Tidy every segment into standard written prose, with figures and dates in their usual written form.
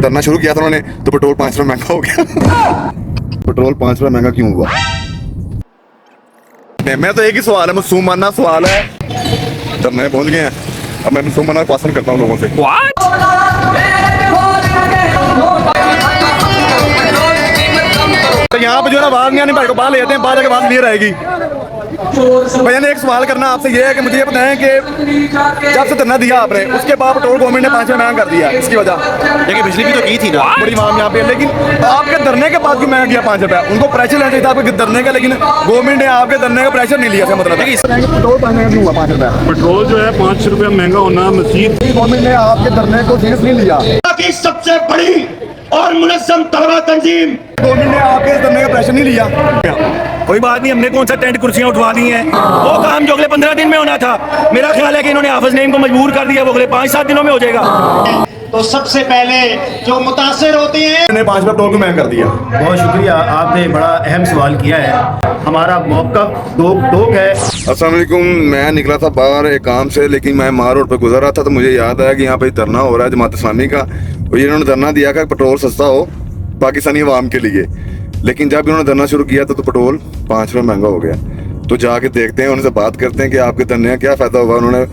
धरना शुरू किया था उन्होंने तो पेट्रोल 5 रुपये महंगा हो गया। पेट्रोल 5 रुपये महंगा क्यों हुआ? मैं तो एक ही सवाल है, मुसलमाना सवाल है। धरने पहुंच गए हैं, अब मैं मुसलमाना क्वेश्चन करता हूँ लोगों से। तो यहाँ पे जो है ना आवाज नहीं आनी, भाई को बाहर ले जाते हैं, बाहर जाके आवाज क्लियर आएगी। भैया ने एक सवाल करना आपसे ये है कि मुझे ये बताएं कि जब से धरना दिया आपने उसके बाद पेट्रोल गवर्नमेंट ने 5 रुपये महंगा कर दिया, इसकी वजह देखिए बिजली भी तो की थी ना बड़ी माम यहाँ पे, लेकिन आपके धरने के बाद क्यों महंगा किया 5 रुपये? उनको प्रेशर लेना चाहिए था आपके धरने का, लेकिन गवर्नमेंट ने आपके धरने का प्रेशर नहीं लिया था। मतलब पेट्रोल महंगा क्यों हुआ 5 रुपये? पेट्रोल जो है 5 रुपये महंगा होना मजीद गवर्नमेंट ने आपके धरने को सीरियस नहीं लिया। सबसे बड़ी और मुनज़्ज़म तलबा तंजीम गवर्नमेंट ने आपके धरने का प्रेशर नहीं लिया। कोई बात नहीं, हमने कौन सा टेंट कुर्सियां उठवा दी हैं, वो काम जो अगले 15 दिन में होना था। मेरा ख्याल है कि इन्होंने हाफिज नईम को मजबूर कर दिया, वो अगले 5-7 दिनों में हो जाएगा। तो सबसे पहले जो मुतासिर होते हैं 5 रुपये पेट्रोल को महंगा कर दिया। बहुत शुक्रिया, आपने बड़ा अहम सवाल किया है। हमारा मौक़िफ़ दो है। अस्सलाम वालेकुम, मैं निकला था बाहर एक काम से, लेकिन मैं मार रोड पर गुजर रहा था तो मुझे याद आया कि यहाँ पे धरना हो रहा है जमात इस्लामी का, और इन्होंने धरना दिया कि पेट्रोल सस्ता हो पाकिस्तानी अवाम के लिए। लेकिन जब इन्होंने धरना शुरू किया तो पेट्रोल 5 रुपये महंगा हो गया। तो जाके देखते हैं, उनसे बात करते हैं कि आपके धरने का क्या फ़ायदा हुआ। उन्होंने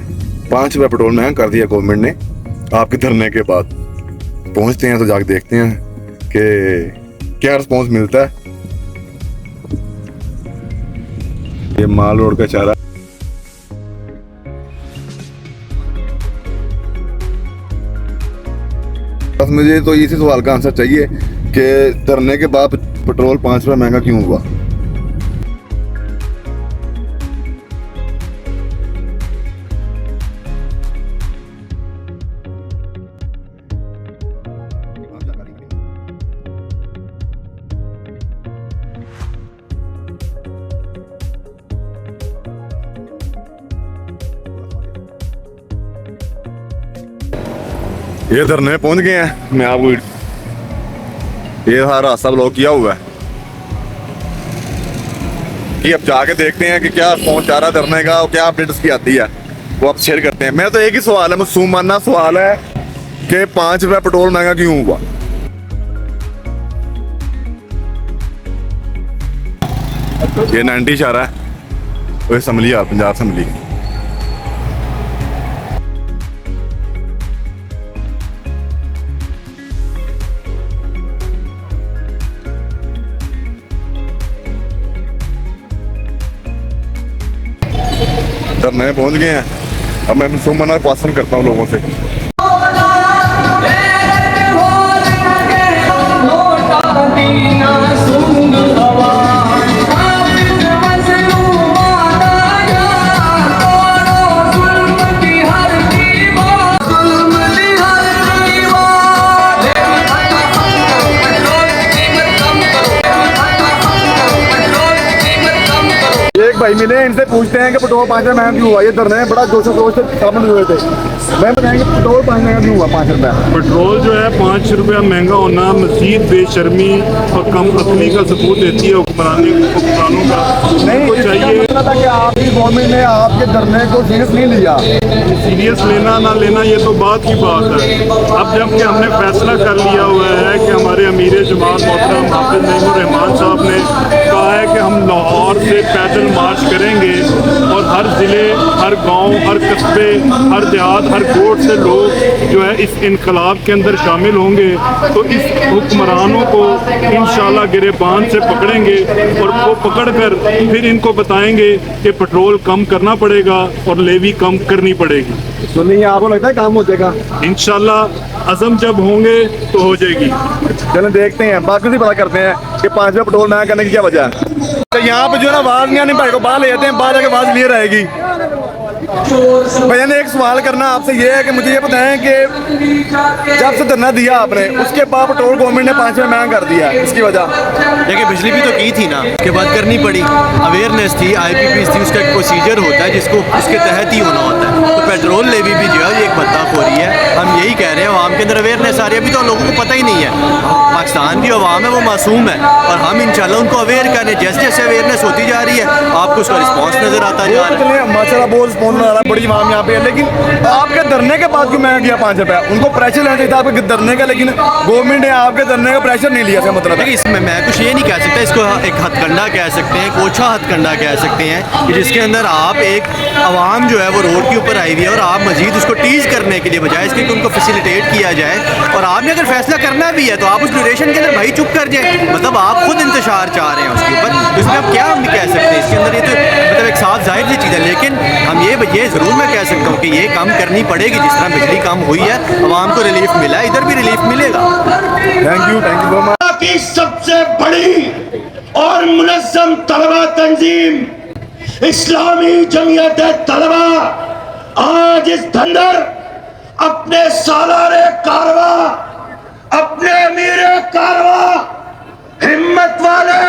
5 रुपये पेट्रोल महंगा कर दिया गवर्नमेंट ने आपके धरने के बाद। पहुँचते हैं तो जाके देखते हैं कि क्या रिस्पॉन्स मिलता है। ये माल रोड का चारा बस मुझे तो इसी सवाल का आंसर चाहिए कि धरने के बाद पेट्रोल 5 रुपये महंगा क्यों हुआ? ये धरने पहुंच गए हैं, मैं आपको ये सारा रास्ता ब्लॉक किया हुआ है। ये अब जाके देखते हैं कि क्या रिस्पॉन्स आ रहा है धरने का और क्या अपडेट्स की आती है, वो आप शेयर करते हैं। मैं तो एक ही सवाल है, मुसलमाना सवाल है कि 5 रुपये पेट्रोल महंगा क्यों हुआ? ये 90 इशारा है, वो असम्बली है, पंजाब असम्बली। धरने पहुंच गए हैं, अब मैं मुसलमाना क्वेश्चन करता हूँ लोगों से। एक भाई मिले, इनसे पूछते हैं कि पेट्रोल 5 रुपये महंगा क्यों हुआ। ये धरने बड़ा जोश से शामिल हुए थे। मैं बताएंगे पेट्रोल 5 महंगा क्यों हुआ 5 रुपये? पेट्रोल जो है 5 रुपया महंगा होना मजीद बेशर्मी और कम अकली का सबूत देती है हुक्मरानों का। नहीं तो चाहिए था कि आपकी गवर्नमेंट ने आपके धरने को सीरियस नहीं लिया। सीरियस लेना ना लेना ये तो बात की बात है। अब जबकि हमने फैसला कर लिया हुआ है कि हमारे अमीर जमात मोहतरम हाफिज नईमुर रहमान साहब ने कहा है कि हम लाहौर से पैदल मार्च करेंगे और हर ज़िले, हर गांव, हर कस्बे, हर देहात, हर कोर्ट से लोग जो है इस इनकलाब के अंदर शामिल होंगे। तो इस हुक्मरानों को इंशाल्लाह गिरेबान से पकड़ेंगे और वो पकड़कर फिर इनको बताएंगे कि पेट्रोल कम करना पड़ेगा और लेवी कम करनी पड़ेगी। तो नहीं आपको लगता है काम हो जाएगा? इंशाल्लाह अज़म जब होंगे तो हो जाएगी। चलो देखते हैं, बाकी से पता करते हैं कि 5 रुपये पेट्रोल महंगा करने की क्या वजह है। तो यहाँ पे जो है ना आवाज नहीं आनी, भाई को बाहर ले जाते हैं, बाहर जाके आवाज क्लियर आएगी। भैया ने एक सवाल करना आपसे ये है कि मुझे ये बताएं कि जब से धरना दिया आपने उसके बाद पेट्रोल गवर्नमेंट ने 5 रुपये महंगा कर दिया, इसकी वजह? देखिए बिजली भी तो की थी ना, उसके बाद करनी पड़ी। अवेयरनेस थी, IPPs थी, उसका एक प्रोसीजर होता है जिसको उसके तहत ही होना होता है। तो पेट्रोल लेवी भी जो है ये एक बदलाखोरी है। हम यही कह रहे हैं, आवाम के अंदर अवेयरनेस आ रही है। अभी तो लोगों को पता ही नहीं है। पाकिस्तान की आवाम है वो मासूम है, और हम इंशाल्लाह उनको अवेयर करें। जैसे जैसे अवेयरनेस होती जा रही है आपको उसका रिस्पॉन्स नज़र आता जा रहा है। माशाल्लाह बहुत रिस्पॉन्स नजर आ रहा है, बड़ी आवाम यहाँ पे है, लेकिन आपके धरने के बाद क्यों महंगा किया 5 रुपया? उनको प्रेशर लेना चाहिए था आपके धरने का, लेकिन गवर्नमेंट ने आपके धरने का प्रेशर नहीं लिया। इसका मतलब है देखिए, इसमें मैं कुछ ये नहीं कह सकता, इसको एक हथकंडा कह सकते हैं, एक ओछा हथकंडा कह सकते हैं, कि जिसके अंदर आप एक आवाम जो है वो रोड के ऊपर आई हुई है और आप मजीद उसको टीज करने के लिए बजाय इसके कि उनको फैसिलिटेट किया जाए, और आपने अगर फैसला करना भी है तो आप उस ड्यूरेशन के अंदर भाई चुप कर जाए, मतलब आप खुद इंतशार चाह रहे हैं उसके ऊपर, तो इसमें अब क्या हम कह सकते हैं? इसके अंदर ये तो मतलब एक साफ जाहिर सी चीज़ है, लेकिन हम ये ज़रूर मैं कह सकता हूँ कि ये काम करनी पड़ेगी। जिस तरह बिजली कम हुई है, आवाम को रिलीफ मिला है, इधर भी रिलीफ मिलेगा। Thank you so much. की सबसे बड़ी और मुनज़्ज़म तलबा तंजीम इस्लामी जमीयत तलबा आज इस अंदर अपने सालारे कारवा, अपने अमीर कारवा, हिम्मत वाले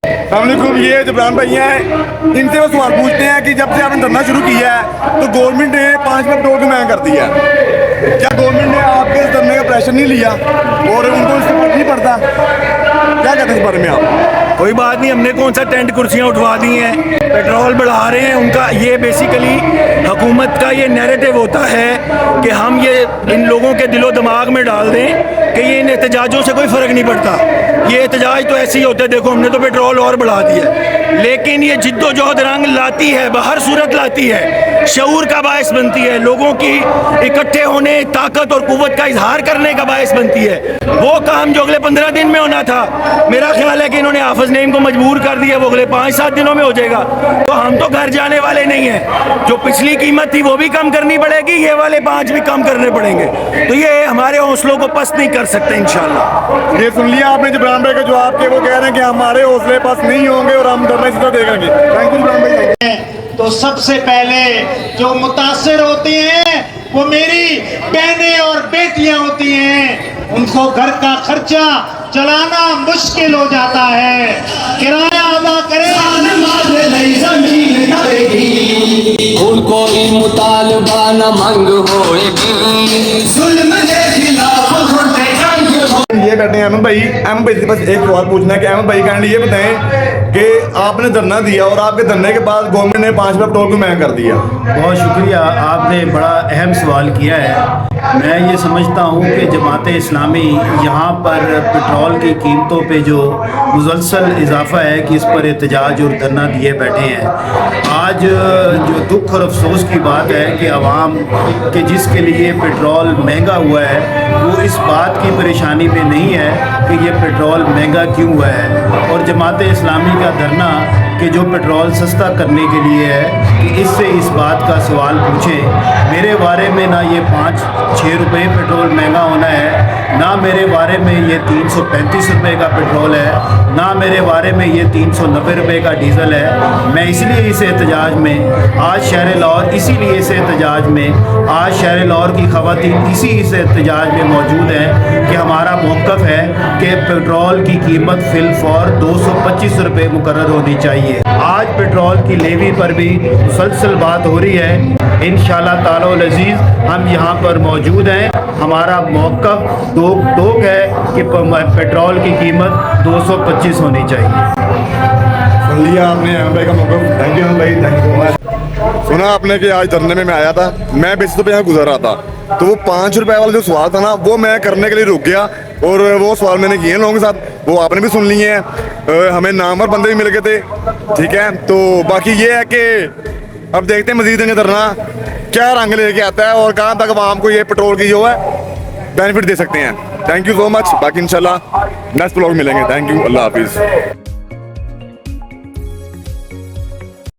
अस्सलामुअलैकुम, ये जबरान भाई हैं, इनसे वो सवाल पूछते हैं कि जब से आपने धरना शुरू किया है तो गवर्नमेंट ने 5 रुपये पेट्रोल क्यों महंगा कर दिया? क्या गवर्नमेंट ने आपके इस धरने का प्रेशर नहीं लिया और उनको इससे फर्क नहीं पड़ता? क्या कहते हैं इस बारे में आप? कोई बात नहीं, हमने कौन सा टेंट कुर्सियाँ उठवा दी हैं, पेट्रोल बढ़ा रहे हैं उनका। ये बेसिकली हुकूमत का ये नैरेटिव होता है कि हम ये इन लोगों के दिलो दिमाग में डाल दें कि ये इन एहतजाजों से कोई फ़र्क नहीं पड़ता। ये एहतजाज तो ऐसे ही होते हैं, देखो हमने तो पेट्रोल और बढ़ा दिया, लेकिन ये जिद्दोजहद रंग लाती है, बाहर सूरत लाती है, शऊर का बायस बनती है, लोगों की इकट्ठे होने, ताकत और कुव्वत का इजहार करने का बायस बनती है। वो काम जो अगले 15 दिन में होना था, मेरा ख्याल है कि इन्होंने हाफिज नईम को मजबूर कर दिया, वो अगले 5-7 दिनों में हो जाएगा। तो हम तो घर जाने वाले नहीं हैं, जो पिछली कीमत थी वो भी कम करनी पड़ेगी, ये वाले 5 भी कम करने पड़ेंगे। तो ये हमारे हौसलों को पस्त नहीं कर सकते इंशाल्लाह। ये सुन लिया आपने जबरान भाई के जवाब के, वो कह रहे हैं कि हमारे हौसले पस्त नहीं होंगे और हम धरना सीधा देखेंगे। थैंक यू जबरान भाई। तो सबसे पहले जो मुतासिर होती हैं वो मेरी बहनें और बेटियां होती हैं। उनको घर का खर्चा चलाना मुश्किल हो जाता है, किराया अदा करें, उनको मुतालबा न मंग होएगी, जुल्म के खिलाफ ये बैठे हैं अहमद भाई से बस एक सवाल पूछना है कि अहमद भाई काइंडली ये बताएं कि आपने धरना दिया और आपके धरने के बाद गवर्नमेंट ने 5 रुपये पेट्रोल क्यों महंगा कर दिया? बहुत शुक्रिया, आपने बड़ा अहम सवाल किया है। मैं ये समझता हूँ कि जमात इस्लामी यहाँ पर पेट्रोल की कीमतों पे जो मुसलसल इजाफा है कि इस पर एहतजाज और धरना दिए बैठे हैं। आज जो दुख और अफसोस की बात है कि आवाम के जिसके लिए पेट्रोल महंगा हुआ है वो इस बात की परेशानी में नहीं है कि ये पेट्रोल महंगा क्यों हुआ है, और जमात इस्लामी का धरना कि जो पेट्रोल सस्ता करने के लिए है कि इससे इस बात का सवाल पूछें। मेरे बारे में ना ये 5-6 रुपये पेट्रोल महंगा होना है, ना मेरे बारे में ये 335 रुपये का पेट्रोल है, ना मेरे बारे में ये 390 रुपये का डीज़ल है। मैं इसलिए इस एहतजाज में आज शहर लाहौर, इसीलिए इस एहतजाज में आज शहर लाहौर की ख़वातीन इस एहतजाज में मौजूद हैं कि हमारा मौक़िफ़ है कि पेट्रोल की कीमत फ़िलफ़ौर 225 रुपये मुकर्रर होनी चाहिए। आज पेट्रोल की लेवी पर भी मुसलसल बात हो रही है। इंशाअल्लाह ताला अज़ीज़ हम यहाँ पर मौजूद हैं। हमारा मौक़िफ़ टोक है कि पेट्रोल की कीमत 225 होनी चाहिए। सुन लिया आपने अहमद भाई का मौक़िफ़। थैंक यू अहमद भाई, थैंक यू सो मच। सुना आपने कि आज धरने में मैं आया था, मैं बेसिस पे यहाँ गुजर रहा था, तो वो 5 रुपये वाला जो सवाल था ना वो मैं करने के लिए रुक गया, और वो सवाल मैंने किए लोगों के साथ, वो आपने भी सुन लिए हैं। हमें नामवर बंदे भी मिल गए थे, ठीक है। तो बाकी ये है कि अब देखते हैं मजीद धरना क्या रंग लेके आता है और कहाँ तक आवाम को ये पेट्रोल की जो है बेनिफिट दे सकते हैं। Thank you so much. बाकी इंशाल्लाह नेक्स्ट ब्लॉग मिलेंगे। थैंक यू, अल्लाह हाफिज़।